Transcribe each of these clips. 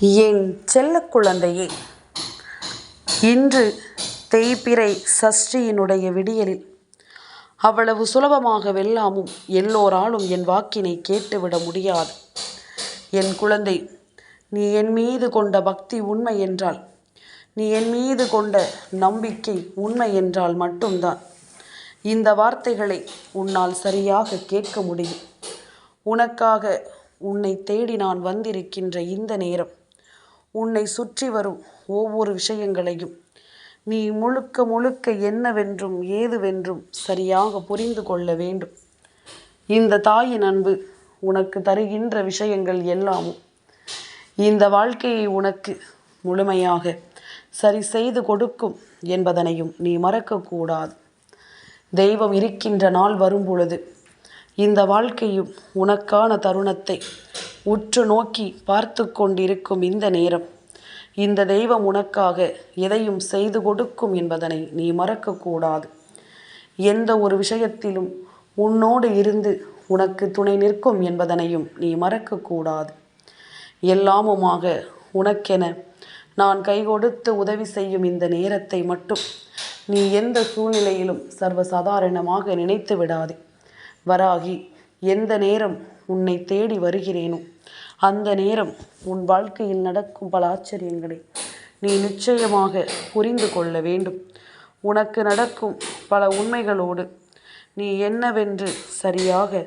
என் செல்ல குழந்தையே, இன்று தேய்பிறை சஷ்டியினுடைய விடியலில் அவ்வளவு சுலபமாக வெல்லாமும் எல்லோராலும் என் வாக்கினை கேட்டுவிட முடியாது. என் குழந்தை, நீ என் மீது கொண்ட பக்தி உண்மை என்றால், நீ என் மீது கொண்ட நம்பிக்கை உண்மை என்றால் மட்டும்தான் இந்த வார்த்தைகளை உன்னால் சரியாக கேட்க முடியும். உனக்காக உன்னை தேடி நான் வந்திருக்கின்ற இந்த நேரம், உன்னை சுற்றி வரும் ஒவ்வொரு விஷயங்களையும் நீ முழுக்க முழுக்க என்னவென்றும் ஏதுவென்றும் சரியாக புரிந்து கொள்ள வேண்டும். இந்த தாயின் அன்பு உனக்கு தருகின்ற விஷயங்கள் எல்லாமும் இந்த வாழ்க்கையை உனக்கு முழுமையாக சரி செய்து கொடுக்கும் என்பதனையும் நீ மறக்கக்கூடாது. தெய்வம் இருக்கின்ற நாள் வரும் பொழுது இந்த வாழ்க்கையும் உனக்கான தருணத்தை உற்று நோக்கி பார்த்து கொண்டிருக்கும் இந்த நேரம், இந்த தெய்வம் உனக்காக எதையும் செய்து கொடுக்கும் என்பதனை நீ மறக்கக்கூடாது. எந்த ஒரு விஷயத்திலும் உன்னோடு இருந்து உனக்கு துணை நிற்கும் என்பதனையும் நீ மறக்கக்கூடாது. எல்லாமுமாக உனக்கென நான் கை கொடுத்து உதவி செய்யும் இந்த நேரத்தை மட்டும் நீ எந்த சூழ்நிலையிலும் சர்வசாதாரணமாக நினைத்து விடாதே. வராகி, எந்த நேரம் உன்னை தேடி வருகிறேனோ அந்த நேரம் உன் வாழ்க்கையில் நடக்கும் பல ஆச்சரியங்களை நீ நிச்சயமாக புரிந்து கொள்ள வேண்டும். உனக்கு நடக்கும் பல உண்மைகளோடு நீ என்னவென்று சரியாக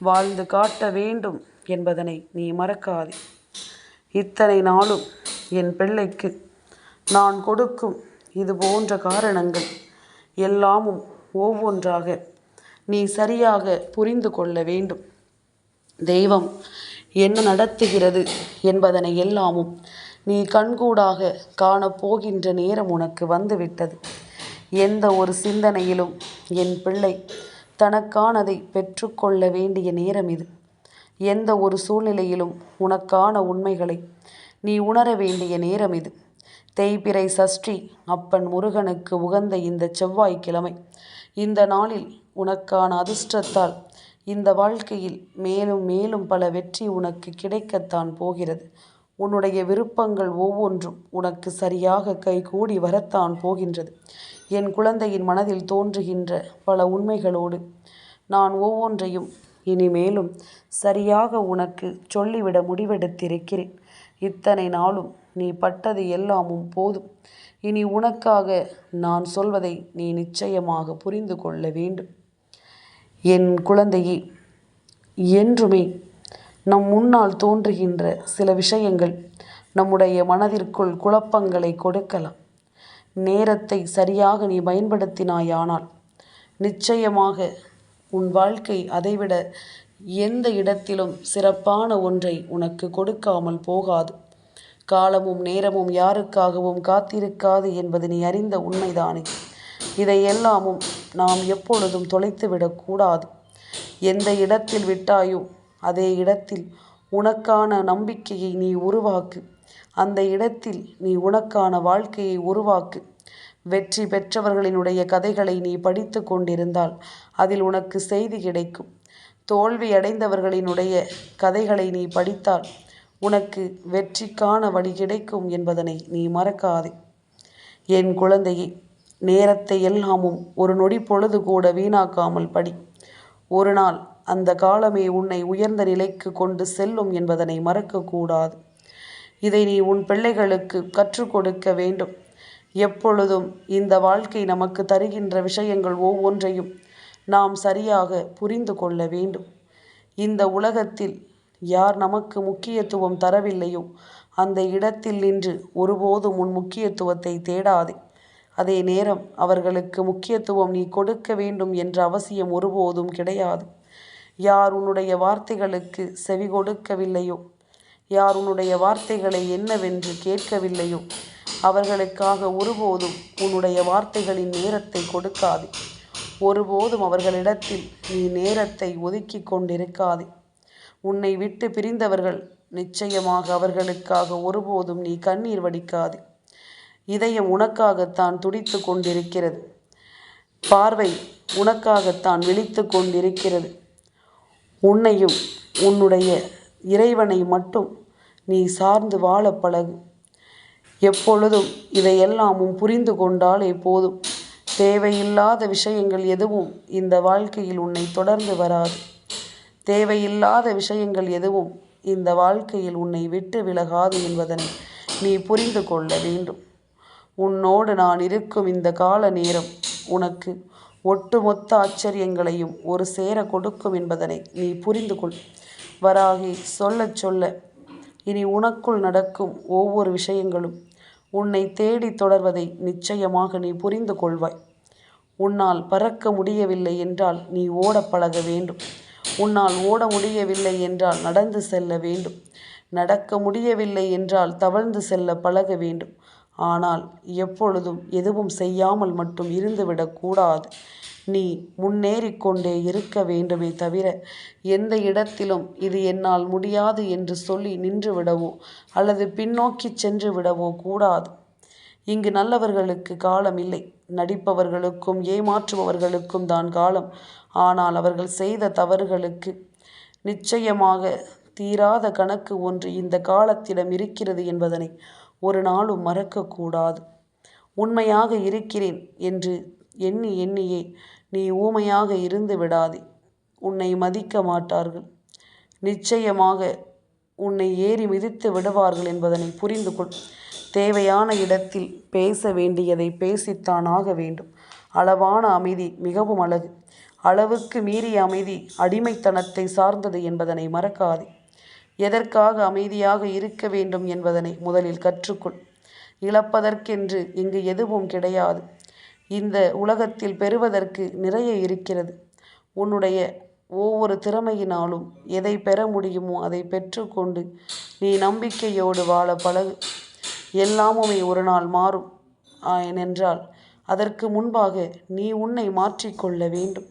வாழ்ந்து காட்ட வேண்டும் என்பதனை நீ மறக்காதே. இத்தனை நாளும் என் பிள்ளைக்கு நான் கொடுக்கும் இது போன்ற காரணங்கள் எல்லாமும் ஒவ்வொன்றாக நீ சரியாக புரிந்து கொள்ள வேண்டும். தெய்வம் என்ன நடத்துகிறது என்பதனை எல்லாமும் நீ கண்கூடாக காணப்போகின்ற நேரம் உனக்கு வந்துவிட்டது. எந்த ஒரு சிந்தனையிலும் என் பிள்ளை தனக்கானதை பெற்றுக்கொள்ள வேண்டிய நேரம் இது. எந்த ஒரு சூழ்நிலையிலும் உனக்கான உண்மைகளை நீ உணர வேண்டிய நேரம் இது. தேய்பிறை சஷ்டி அப்பன் முருகனுக்கு உகந்த இந்த செவ்வாய்க்கிழமை, இந்த நாளில் உனக்கான அதிர்ஷ்டத்தால் இந்த வாழ்க்கையில் மேலும் மேலும் பல வெற்றி உனக்கு கிடைக்கத்தான் போகிறது. உன்னுடைய விருப்பங்கள் ஒவ்வொன்றும் உனக்கு சரியாக கைகூடி வரத்தான் போகின்றது. என் குழந்தையின் மனதில் தோன்றுகின்ற பல உண்மைகளோடு நான் ஒவ்வொன்றையும் இனிமேலும் சரியாக உனக்கு சொல்லிவிட முடிவெடுத்திருக்கிறேன். இத்தனை நாளும் நீ பட்டது எல்லாமும் போதும். இனி உனக்காக நான் சொல்வதை நீ நிச்சயமாக புரிந்து கொள்ள வேண்டும். என் குழந்தையே, என்றுமே நம் முன்னால் தோன்றுகின்ற சில விஷயங்கள் நம்முடைய மனதிற்குள் குழப்பங்களை கொடுக்கலாம். நேரத்தை சரியாக நீ பயன்படுத்தினாயானால் நிச்சயமாக உன் வாழ்க்கை அதைவிட எந்த இடத்திலும் சிறப்பான ஒன்றை உனக்கு கொடுக்காமல் போகாது. காலமும் நேரமும் யாருக்காகவும் காத்திருக்காது என்பது நீ அறிந்த உண்மைதானே. இதையெல்லாமும் நாம் எப்பொழுதும் தொலைத்துவிடக்கூடாது. எந்த இடத்தில் விட்டாயோ அதே இடத்தில் உனக்கான நம்பிக்கையை நீ உருவாக்கு. அந்த இடத்தில் நீ உனக்கான வாழ்க்கையை உருவாக்கு. வெற்றி பெற்றவர்களினுடைய கதைகளை நீ படித்து கொண்டிருந்தால் அதில் உனக்கு செய்தி கிடைக்கும். தோல்வி அடைந்தவர்களினுடைய கதைகளை நீ படித்தால் உனக்கு வெற்றிக்கான வழி கிடைக்கும் என்பதனை நீ மறக்காதே. என் குழந்தையே, நேரத்தை எல்லாமும் ஒரு நொடி பொழுது கூட வீணாக்காமல் படி. ஒரு நாள் அந்த காலமே உன்னை உயர்ந்த நிலைக்கு கொண்டு செல்லும் என்பதனை மறக்கக்கூடாது. இதை நீ உன் பிள்ளைகளுக்கு கற்றுக் கொடுக்க வேண்டும். எப்பொழுதும் இந்த வாழ்க்கை நமக்கு தருகின்ற விஷயங்கள் ஒவ்வொன்றையும் நாம் சரியாக புரிந்து கொள்ள வேண்டும். இந்த உலகத்தில் யார் நமக்கு முக்கியத்துவம் தரவில்லையோ அந்த இடத்தில் நின்று ஒருபோதும் உன் முக்கியத்துவத்தை தேடாதே. அதே நேரம் அவர்களுக்கு முக்கியத்துவம் நீ கொடுக்க வேண்டும் என்ற அவசியம் ஒருபோதும் கிடையாது. யார் உன்னுடைய வார்த்தைகளுக்கு செவி கொடுக்கவில்லையோ, யார் உன்னுடைய வார்த்தைகளை என்னவென்று கேட்கவில்லையோ அவர்களுக்காக ஒருபோதும் உன்னுடைய வார்த்தைகளின் நேரத்தை கொடுக்காதே. ஒருபோதும் அவர்களிடத்தில் நீ நேரத்தை ஒதுக்கி கொண்டிருக்காதே. உன்னை விட்டு பிரிந்தவர்கள் நிச்சயமாக அவர்களுக்காக ஒருபோதும் நீ கண்ணீர் வடிக்காதே. இதயம் உனக்காகத்தான் துடித்து கொண்டிருக்கிறது. பார்வை உனக்காகத்தான் விழித்து கொண்டிருக்கிறது. உன்னையும் உன்னுடைய இறைவனை மட்டும் நீ சார்ந்து வாழ பழகு. எப்பொழுதும் இதையெல்லாமும் புரிந்து கொண்டாலே போதும். தேவையில்லாத விஷயங்கள் எதுவும் இந்த வாழ்க்கையில் உன்னை தொடர்ந்து வராது. தேவையில்லாத விஷயங்கள் எதுவும் இந்த வாழ்க்கையில் உன்னை விட்டு விலகாது என்பதனை நீ புரிந்து கொள்ள வேண்டும். உன்னோடு நான் இருக்கும் இந்த கால நேரம் உனக்கு ஒட்டுமொத்த ஆச்சரியங்களையும் ஒரு சேர கொடுக்கும் என்பதனை நீ புரிந்து கொள். வராகி சொல்ல சொல்ல இனி உனக்குள் நடக்கும் ஒவ்வொரு விஷயங்களும் உன்னை தேடி தொடர்வதை நிச்சயமாக நீ புரிந்து கொள்வாய். உன்னால் பறக்க முடியவில்லை என்றால் நீ ஓட பழக வேண்டும். உன்னால் ஓட முடியவில்லை என்றால் நடந்து செல்ல வேண்டும். நடக்க முடியவில்லை என்றால் தவழ்ந்து செல்ல பழக வேண்டும். ஆனால் எப்பொழுதும் எதுவும் செய்யாமல் மட்டும் இருந்துவிடக்கூடாது. நீ முன்னேறிக்கொண்டே இருக்க வேண்டுமே தவிர எந்த இடத்திலும் இது என்னால் முடியாது என்று சொல்லி நின்று விடவோ அல்லது பின்னோக்கி சென்று விடவோ கூடாது. இங்கு நல்லவர்களுக்கு காலம் இல்லை. நடிப்பவர்களுக்கும் ஏமாற்றுபவர்களுக்கும் தான் காலம். ஆனால் அவர்கள் செய்த தவறுகளுக்கு நிச்சயமாக தீராத கணக்கு ஒன்று இந்த காலத்திடம் இருக்கிறது என்பதனை ஒரு நாளும் மறக்கக்கூடாது. உண்மையாக இருக்கிறேன் என்று எண்ணியே நீ ஊமையாக இருந்து விடாதே. உன்னை மதிக்க மாட்டார்கள். நிச்சயமாக உன்னை ஏறி மிதித்து விடுவார்கள் என்பதனை புரிந்து கொள். தேவையான இடத்தில் பேச வேண்டியதை பேசித்தான் ஆக வேண்டும். அளவான அமைதி மிகவும் அழகு. அளவுக்கு மீறிய அமைதி அடிமைத்தனத்தை சார்ந்தது என்பதனை மறக்காதே. எதற்காக அமைதியாக இருக்க வேண்டும் என்பதனை முதலில் கற்றுக்கொள். இழப்பதற்கென்று இங்கு எதுவும் கிடையாது. இந்த உலகத்தில் பெறுவதற்கு நிறைய இருக்கிறது. உன்னுடைய ஒவ்வொரு திறமையினாலும் எதை பெற முடியுமோ அதை பெற்றுக்கொண்டு நீ நம்பிக்கையோடு வாழ பழகு. எல்லாமுமே ஒரு நாள் மாறும். ஏனென்றால் அதற்கு முன்பாக நீ உன்னை மாற்றிக்கொள்ள வேண்டும்.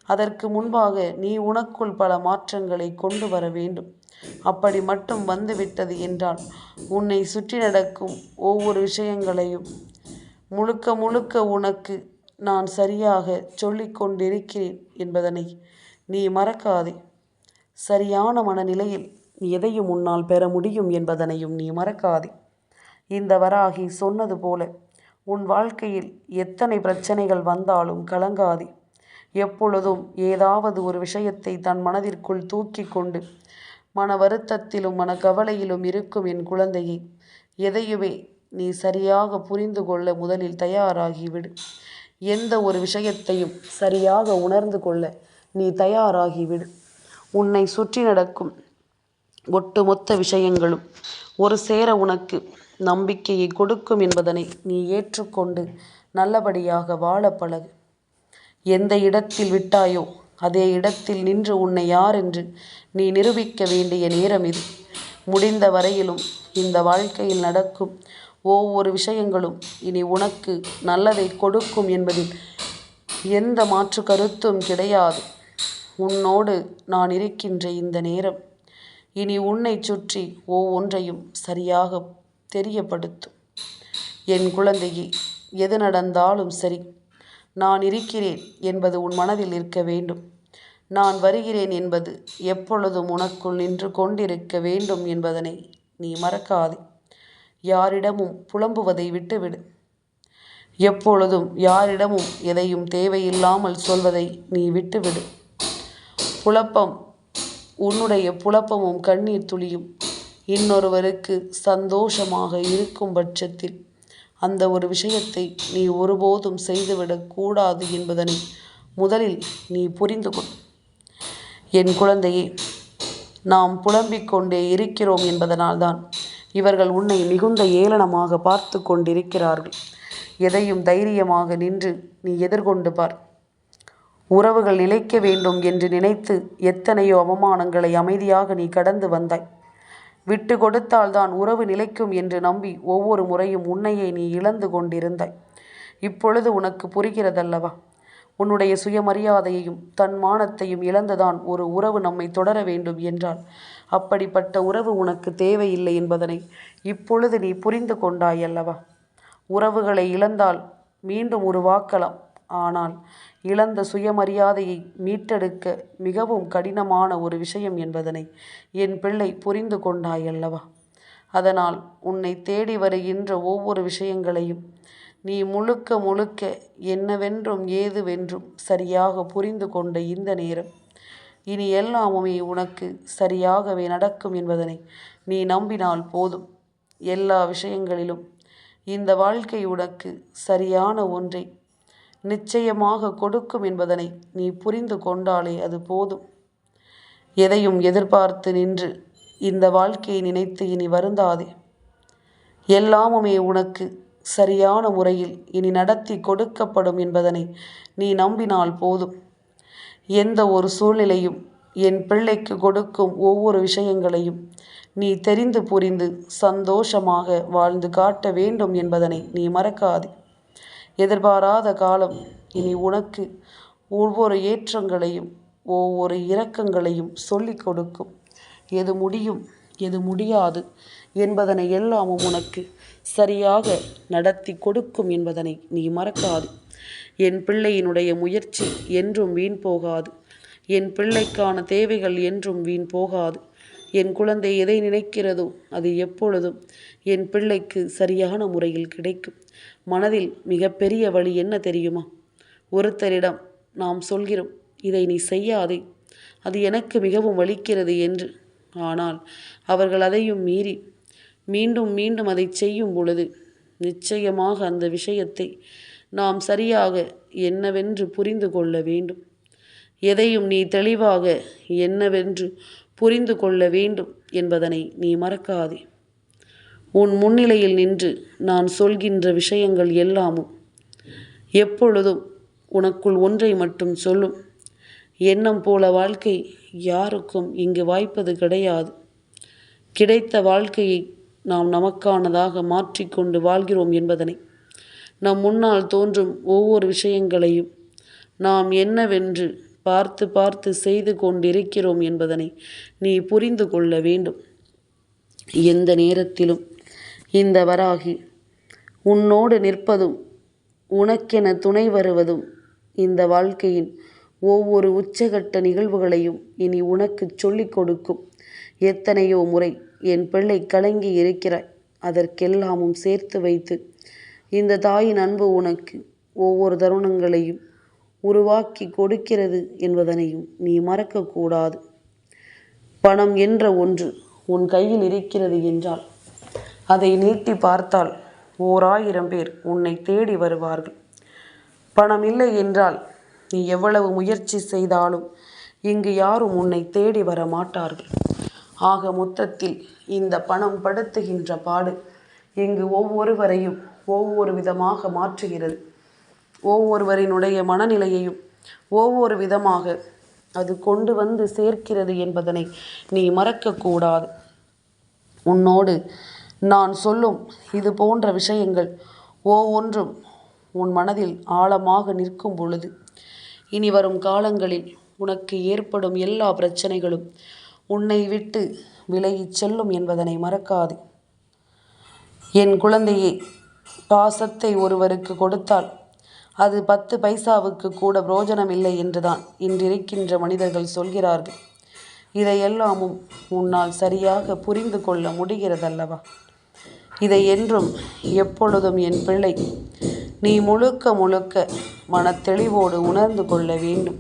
அதற்கு முன்பாக நீ உனக்குள் பல மாற்றங்களை கொண்டு வர வேண்டும். அப்படி மட்டும் வந்துவிட்டது என்றால் உன்னை சுற்றி நடக்கும் ஒவ்வொரு விஷயங்களையும் முழுக்க முழுக்க உனக்கு நான் சரியாக சொல்லிக் கொண்டிருக்கிறேன் என்பதனை நீ மறக்காதே. சரியான மனநிலையில் எதையும் உன்னால் பெற முடியும் என்பதனையும் நீ மறக்காதே. இந்த வராகி சொன்னது போல உன் வாழ்க்கையில் எத்தனை பிரச்சனைகள் வந்தாலும் கலங்காதே. எப்பொழுதும் ஏதாவது ஒரு விஷயத்தை தன் மனதிற்குள் தூக்கி கொண்டு மன வருத்தத்திலும் மனக்கவலையிலும் இருக்கும் என் குழந்தையை எதையுமே நீ சரியாக புரிந்து கொள்ள முதலில் தயாராகிவிடு. எந்த ஒரு விஷயத்தையும் சரியாக உணர்ந்து கொள்ள நீ தயாராகிவிடு. உன்னை சுற்றி நடக்கும் ஒட்டுமொத்த விஷயங்களும் ஒரு சேர உனக்கு நம்பிக்கையை கொடுக்கும் என்பதனை நீ ஏற்றுக்கொண்டு நல்லபடியாக வாழ பழகு. எந்த இடத்தில் விட்டாயோ அதே இடத்தில் நின்று உன்னை யார் என்று நீ நிரூபிக்க வேண்டிய நேரம் இது. முடிந்த வரையிலும் இந்த வாழ்க்கையில் நடக்கும் ஒவ்வொரு விஷயங்களும் இனி உனக்கு நல்லதை கொடுக்கும் என்பதில் எந்த மாற்று கருத்தும் கிடையாது. உன்னோடு நான் இருக்கின்ற இந்த நேரம் இனி உன்னை சுற்றி ஒவ்வொன்றையும் சரியாக தெரியப்படுத்தும். என் குழந்தையே, எது நடந்தாலும் சரி, நான் இருக்கிறேன் என்பது உன் மனதில் இருக்க வேண்டும். நான் வருகிறேன் என்பது எப்பொழுதும் உனக்குள் நின்று கொண்டிருக்க வேண்டும் என்பதனை நீ மறக்காதே. யாரிடமும் புலம்புவதை விட்டுவிடு. எப்பொழுதும் யாரிடமும் எதையும் தேவையில்லாமல் சொல்வதை நீ விட்டுவிடு. புலப்பம், உன்னுடைய புலப்பமும் கண்ணீர் துளியும் இன்னொருவருக்கு சந்தோஷமாக இருக்கும் பட்சத்தில் அந்த ஒரு விஷயத்தை நீ ஒருபோதும் செய்துவிடக் கூடாது என்பதனை முதலில் நீ புரிந்து கொள். என் குழந்தையே, நாம் புலம்பிக் கொண்டே இருக்கிறோம் என்பதனால்தான் இவர்கள் உன்னை மிகுந்த ஏளனமாக பார்த்து கொண்டிருக்கிறார்கள். எதையும் தைரியமாக நின்று நீ எதிர்கொண்டு பார். உறவுகள் நிலைக்க வேண்டும் என்று நினைத்து எத்தனையோ அவமானங்களை அமைதியாக நீ கடந்து வந்தாய். விட்டு கொடுத்தால்தான் உறவு நிலைக்கும் என்று நம்பி ஒவ்வொரு முறையும் உன்னையே நீ இழந்து கொண்டிருந்தாய். இப்பொழுது உனக்கு புரிகிறதல்லவா? உன்னுடைய சுயமரியாதையையும் தன்மானத்தையும் இழந்துதான் ஒரு உறவு நம்மை தொடர வேண்டும் என்றால் அப்படிப்பட்ட உறவு உனக்கு தேவையில்லை என்பதனை இப்பொழுது நீ புரிந்து கொண்டாய் அல்லவா? உறவுகளை இழந்தால் மீண்டும் உருவாக்கலாம். ஆனால் இழந்த சுயமரியாதையை மீட்டெடுக்க மிகவும் கடினமான ஒரு விஷயம் என்பதனை என் பிள்ளை புரிந்து கொண்டாய் அல்லவா? அதனால் உன்னை தேடி வருகின்ற ஒவ்வொரு விஷயங்களையும் நீ முழுக்க முழுக்க என்னவென்றும் ஏதுவென்றும் சரியாக புரிந்து கொண்ட இந்த நேரம் இனி எல்லாமுமே உனக்கு சரியாகவே நடக்கும் என்பதனை நீ நம்பினால் போதும். எல்லா விஷயங்களிலும் இந்த வாழ்க்கை உனக்கு சரியான ஒன்றை நிச்சயமாக கொடுக்கும் என்பதனை நீ புரிந்து கொண்டாலே அது போதும். எதையும் எதிர்பார்த்து நின்று இந்த வாழ்க்கையை நினைத்து இனி வருந்தாதே. எல்லாமுமே உனக்கு சரியான முறையில் இனி நடத்தி கொடுக்கப்படும் என்பதனை நீ நம்பினால் போதும். எந்த ஒரு சூழ்நிலையும் என் பிள்ளைக்கு கொடுக்கும் ஒவ்வொரு விஷயங்களையும் நீ தெரிந்து புரிந்து சந்தோஷமாக வாழ்ந்து காட்ட வேண்டும் என்பதனை நீ மறக்காதே. எதிர்பாராத காலம் இனி உனக்கு ஒவ்வொரு ஏற்றங்களையும் ஒவ்வொரு இரக்கங்களையும் சொல்லிக் கொடுக்கும். எது முடியும் எது முடியாது என்பதனை எல்லாமும் உனக்கு சரியாக நடத்தி கொடுக்கும் என்பதனை நீ மறக்காது. என் பிள்ளையினுடைய முயற்சி என்றும் வீண் போகாது. என் பிள்ளைக்கான தேவைகள் என்றும் வீண் போகாது. என் குழந்தை எதை நினைக்கிறதோ அது எப்பொழுதும் என் பிள்ளைக்கு சரியான முறையில் கிடைக்கும். மனதில் மிகப்பெரிய வழி என்ன தெரியுமா? ஒருத்தரிடம் நாம் சொல்கிறோம், இதை நீ செய்யாதே, அது எனக்கு மிகவும் வலிக்கிறது என்று. ஆனால் அவர்கள் அதையும் மீறி மீண்டும் மீண்டும் அதை செய்யும் பொழுது நிச்சயமாக அந்த விஷயத்தை நாம் சரியாக என்னவென்று புரிந்து கொள்ள வேண்டும். எதையும் நீ தெளிவாக என்னவென்று புரிந்து கொள்ள வேண்டும் என்பதனை நீ மறக்காதே. உன் முன்னிலையில் நின்று நான் சொல்கின்ற விஷயங்கள் எல்லாமும் எப்பொழுதும் உனக்குள் ஒன்றை மட்டும் சொல்லும். எண்ணம் போல வாழ்க்கை யாருக்கும் இங்கு வாய்ப்பது கிடையாது. கிடைத்த வாழ்க்கையை நாம் நமக்கானதாக மாற்றிக்கொண்டு வாழ்கிறோம் என்பதனை, நம் முன்னால் தோன்றும் ஒவ்வொரு விஷயங்களையும் நாம் என்னவென்று பார்த்து பார்த்து செய்து கொண்டிருக்கிறோம் என்பதனை நீ புரிந்து கொள்ள வேண்டும். எந்த நேரத்திலும் இந்த வராகி உன்னோடு நிற்பதும் உனக்கென துணை வருவதும் இந்த வாழ்க்கையின் ஒவ்வொரு உச்சகட்ட நிகழ்வுகளையும் இனி உனக்கு சொல்லிக் கொடுக்கும். எத்தனையோ முறை என் பிள்ளை கலங்கி இருக்கிறாய், அதற்கெல்லாமும் சேர்த்து வைத்து இந்த தாயின் அன்பு உனக்கு ஒவ்வொரு தருணங்களையும் உருவாக்கி கொடுக்கிறது என்பதனையும் நீ மறக்கக்கூடாது. பணம் என்ற ஒன்று உன் கையில் இருக்கிறது என்றால் அதை நீட்டி பார்த்தால் 1000 பேர் உன்னை தேடி வருவார்கள். பணம் இல்லை என்றால் நீ எவ்வளவு முயற்சி செய்தாலும் இங்கு யாரும் உன்னை தேடி வர மாட்டார்கள். ஆக மொத்தத்தில் இந்த பணம் படுத்துகின்ற பாடு இங்கு ஒவ்வொருவரையும் ஒவ்வொரு விதமாக மாற்றுகிறது. ஒவ்வொருவரினுடைய மனநிலையையும் ஒவ்வொரு விதமாக அது கொண்டு வந்து சேர்க்கிறது என்பதனை நீ மறக்கக்கூடாது. உன்னோடு நான் சொல்லும் இது போன்ற விஷயங்கள் ஒவ்வொன்றும் உன் மனதில் ஆழமாக நிற்கும் பொழுது இனி வரும் காலங்களில் உனக்கு ஏற்படும் எல்லா பிரச்சனைகளும் உன்னை விட்டு விலகிச் செல்லும் என்பதனை மறக்காது. என் குழந்தையே, பாசத்தை ஒருவருக்கு கொடுத்தால் அது 10 பைசாவுக்கு கூட பிரயோஜனம் இல்லை என்றுதான் இன்றிருக்கின்ற மனிதர்கள் சொல்கிறார்கள். இதையெல்லாமும் உன்னால் சரியாக புரிந்து கொள்ள முடிகிறதல்லவா? இதை என்றும் எப்பொழுதும் என் பிள்ளை நீ முழுக்க முழுக்க மனத்தெளிவோடு உணர்ந்து கொள்ள வேண்டும்.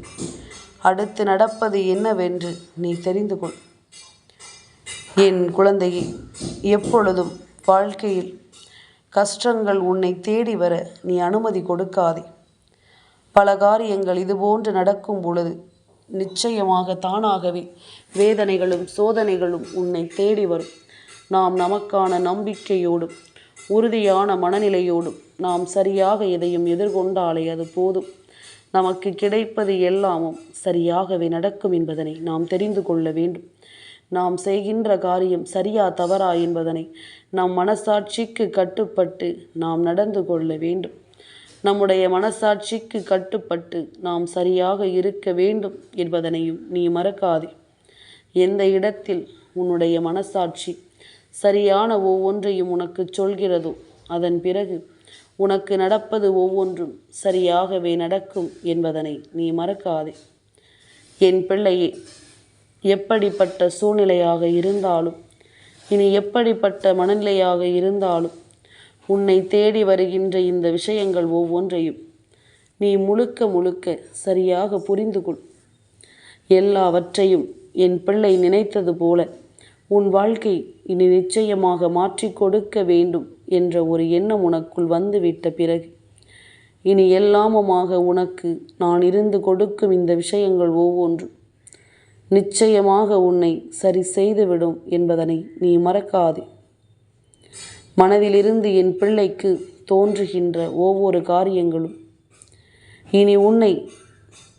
அடுத்து நடப்பது என்னவென்று நீ தெரிந்து கொள். என் குழந்தையே, எப்பொழுதும் வாழ்க்கையில் கஷ்டங்கள் உன்னை தேடி வர நீ அனுமதி கொடுக்காதே. பல காரியங்கள் இதுபோன்று நடக்கும் பொழுது நிச்சயமாக தானாகவே வேதனைகளும் சோதனைகளும் உன்னை தேடி வரும். நாம் நமக்கான நம்பிக்கையோடும் உறுதியான மனநிலையோடும் நாம் சரியாக எதையும் எதிர்கொண்டாலே அது போதும். நமக்கு கிடைப்பது எல்லாமும் சரியாகவே நடக்கும் என்பதனை நாம் தெரிந்து கொள்ள வேண்டும். நாம் செய்கின்ற காரியம் சரியா தவறா என்பதனை நம் மனசாட்சிக்கு கட்டுப்பட்டு நாம் நடந்து கொள்ள வேண்டும். நம்முடைய மனசாட்சிக்கு கட்டுப்பட்டு நாம் சரியாக இருக்க வேண்டும் என்பதனையும் நீ மறக்காதே. எந்த இடத்தில் உன்னுடைய மனசாட்சி சரியான ஒவ்வொன்றையும் உனக்கு சொல்கிறதோ அதன் பிறகு உனக்கு நடப்பது ஒவ்வொன்றும் சரியாகவே நடக்கும் என்பதனை நீ மறக்காதே. என் பிள்ளையே, எப்படிப்பட்ட சூழ்நிலையாக இருந்தாலும் இனி எப்படிப்பட்ட மனநிலையாக இருந்தாலும் உன்னை தேடி வருகின்ற இந்த விஷயங்கள் ஒவ்வொன்றையும் நீ முழுக்க முழுக்க சரியாக புரிந்து கொள். எல்லாவற்றையும் என் பிள்ளை நினைத்தது போல உன் வாழ்க்கை இனி நிச்சயமாக மாற்றி கொடுக்க வேண்டும் என்ற ஒரு எண்ணம் உனக்குள் வந்துவிட்ட பிறகு இனி எல்லாமுமாக உனக்கு நான் இருந்து கொடுக்கும் இந்த விஷயங்கள் ஒவ்வொன்றும் நிச்சயமாக உன்னை சரி செய்துவிடும் என்பதனை நீ மறக்காதே. மனதிலிருந்து என் பிள்ளைக்கு தோன்றுகின்ற ஒவ்வொரு காரியங்களும் இனி உன்னை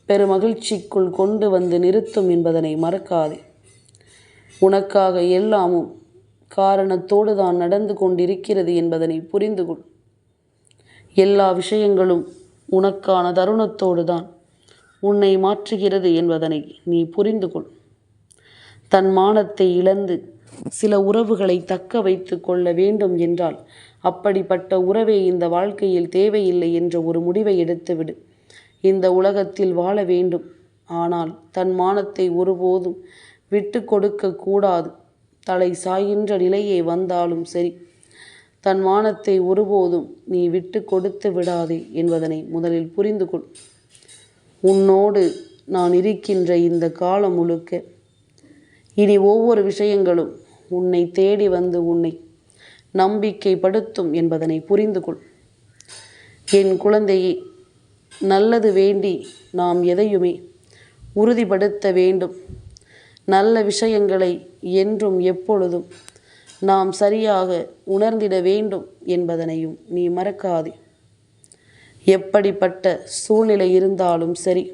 பெருமகிழ்ச்சிக்குள் கொண்டு வந்து நிறுத்தும் என்பதனை மறக்காதே. உனக்காக எல்லாமும் காரணத்தோடு தான் நடந்து கொண்டிருக்கிறது என்பதனை புரிந்து கொள். எல்லா விஷயங்களும் உனக்கான தருணத்தோடு தான் உன்னை மாற்றுகிறது என்பதனை நீ புரிந்து கொள். தன் மானத்தை இழந்து சில உறவுகளை தக்க வைத்து கொள்ள வேண்டும் என்றால் அப்படிப்பட்ட உறவே இந்த வாழ்க்கையில் தேவையில்லை என்ற ஒரு முடிவை எடுத்துவிடு. இந்த உலகத்தில் வாழ வேண்டும், ஆனால் தன் மானத்தை ஒருபோதும் விட்டு கொடுக்க கூடாது. தலை சாய்கின்ற நிலையே வந்தாலும் சரி, தன் மானத்தை ஒருபோதும் நீ விட்டு கொடுத்து விடாதே என்பதனை முதலில் புரிந்து கொள். உன்னோடு நான் இருக்கின்ற இந்த காலம் முழுக்க இனி ஒவ்வொரு விஷயங்களும் உன்னை தேடி வந்து உன்னை நம்பிக்கைப்படுத்தும் என்பதனை புரிந்து கொள். என் குழந்தையே, நல்லது வேண்டி நாம் எதையுமே உறுதிப்படுத்த வேண்டும். நல்ல விஷயங்களை என்றும் எப்பொழுதும் நாம் சரியாக உணர்ந்திட வேண்டும் என்பதனையும் நீ மறக்காதே. எப்படிப்பட்ட சூழ்நிலை இருந்தாலும் சரி,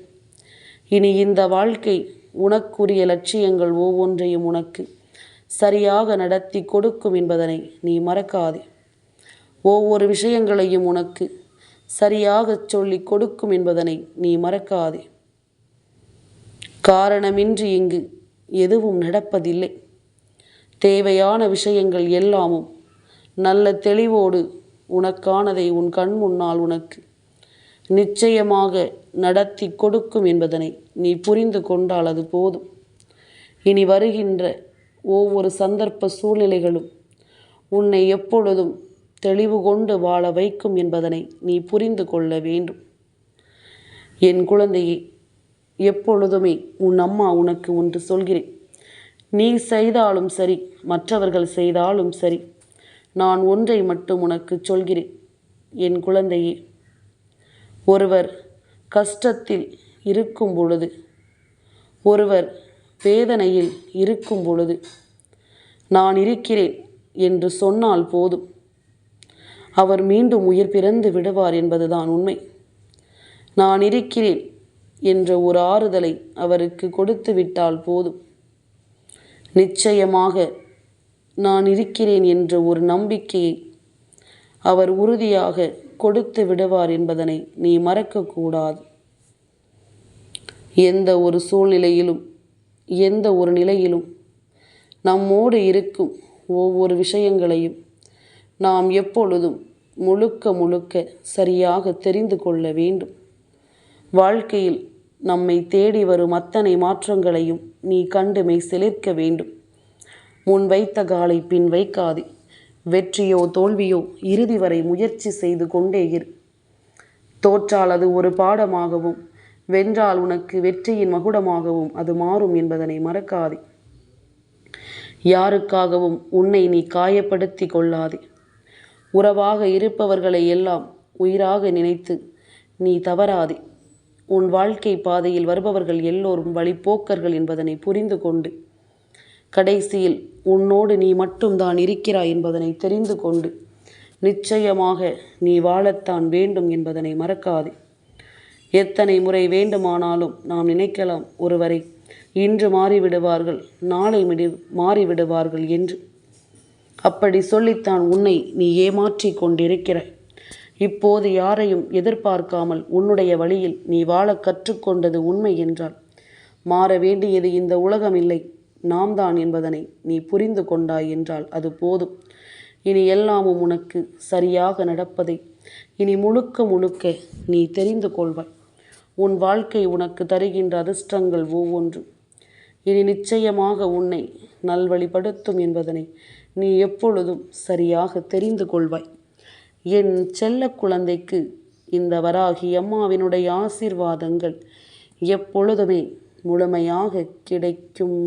இனி இந்த வாழ்க்கை உனக்குரிய லட்சியங்கள் ஒவ்வொன்றையும் உனக்கு சரியாக நடத்தி கொடுக்கும் என்பதனை நீ மறக்காதே. ஒவ்வொரு விஷயங்களையும் உனக்கு சரியாக சொல்லி கொடுக்கும் என்பதனை நீ மறக்காதே. காரணமின்றி இங்கு எதுவும் நடப்பதில்லை. தேவையான விஷயங்கள் எல்லாமும் நல்ல தெளிவோடு உனக்கானதை உன் கண் முன்னால் உனக்கு நிச்சயமாக நடத்தி கொடுக்கும் என்பதனை நீ புரிந்து கொண்டால் அது போதும். இனி வருகின்ற ஒவ்வொரு சந்தர்ப்ப சூழ்நிலைகளும் உன்னை எப்பொழுதும் தெளிவு கொண்டு வாழ வைக்கும் என்பதனை நீ புரிந்து கொள்ள வேண்டும். என் குழந்தையே, எப்பொழுதுமே உன் அம்மா உனக்கு ஒன்று சொல்கிறேன். நீ செய்தாலும் சரி, மற்றவர்கள் செய்தாலும் சரி, நான் ஒன்றை மட்டும் உனக்கு சொல்கிறேன். என் குழந்தையே, ஒருவர் கஷ்டத்தில் இருக்கும் பொழுது, ஒருவர் வேதனையில் இருக்கும் பொழுது நான் இருக்கிறேன் என்று சொன்னால் போதும், அவர் மீண்டும் உயிர் பிறந்து விடுவார் என்பதுதான் உண்மை. நான் இருக்கிறேன் என்ற ஒரு ஆறுதலை அவருக்கு கொடுத்து விட்டால் போதும், நிச்சயமாக நான் இருக்கிறேன் என்ற ஒரு நம்பிக்கையை அவர் உறுதியாக கொடுத்து விடுவார் என்பதனை நீ மறக்கக்கூடாது. எந்த ஒரு சூழ்நிலையிலும், எந்த ஒரு நிலையிலும் நம்மோடு இருக்கும் ஒவ்வொரு விஷயங்களையும் நாம் எப்பொழுதும் முழுக்க முழுக்க சரியாக தெரிந்து கொள்ள வேண்டும். வாழ்க்கையில் நம்மை தேடி வரும் அத்தனை மாற்றங்களையும் நீ கண்டு மெய் சிலிர்க்க வேண்டும். முன் வைத்த காலை பின் வைக்காதே. வெற்றியோ தோல்வியோ இறுதி வரை முயற்சி செய்து கொண்டே இரு. தோற்றால் அது ஒரு பாடமாகவும், வென்றால் உனக்கு வெற்றியின் மகுடமாகவும் அது மாறும் என்பதனை மறக்காதே. யாருக்காகவும் உன்னை நீ காயப்படுத்தி கொள்ளாதே. உறவாக இருப்பவர்களை எல்லாம் உயிராக நினைத்து நீ தவறாதே. உன் வாழ்க்கை பாதையில் வருபவர்கள் எல்லோரும் வழிப்போக்கர்கள் என்பதனை புரிந்து கொண்டு, கடைசியில் உன்னோடு நீ மட்டும்தான் இருக்கிறாய் என்பதனை தெரிந்து கொண்டு நிச்சயமாக நீ வாழத்தான் வேண்டும் என்பதனை மறக்காதே. எத்தனை முறை வேண்டுமானாலும் நாம் நினைக்கலாம் ஒருவரை இன்று மாறிவிடுவார்கள், நாளை மாறிவிடுவார்கள் என்று. அப்படி சொல்லித்தான் உன்னை நீ ஏமாற்றி கொண்டிருக்கிறாய். இப்போது யாரையும் எதிர்பார்க்காமல் உன்னுடைய வழியில் நீ வாழ கற்றுக்கொண்டது உண்மை என்றால், மாற வேண்டியது இந்த உலகம் இல்லை, நாம் தான் என்பதனை நீ புரிந்து கொண்டாய் என்றால் அது போதும். இனி எல்லாமும் உனக்கு சரியாக நடப்பதை இனி முழுக்க முழுக்க நீ தெரிந்து கொள்வாய். உன் வாழ்க்கை உனக்கு தருகின்ற அதிர்ஷ்டங்கள் ஒவ்வொன்றும் இனி நிச்சயமாக உன்னை நல்வழிப்படுத்தும் என்பதனை நீ எப்பொழுதும் சரியாக தெரிந்து கொள்வாய். என் செல்ல குழந்தைக்கு இந்த வராகி அம்மாவினுடைய ஆசீர்வாதங்கள் எப்பொழுதுமே முழுமையாக கிடைக்கும்.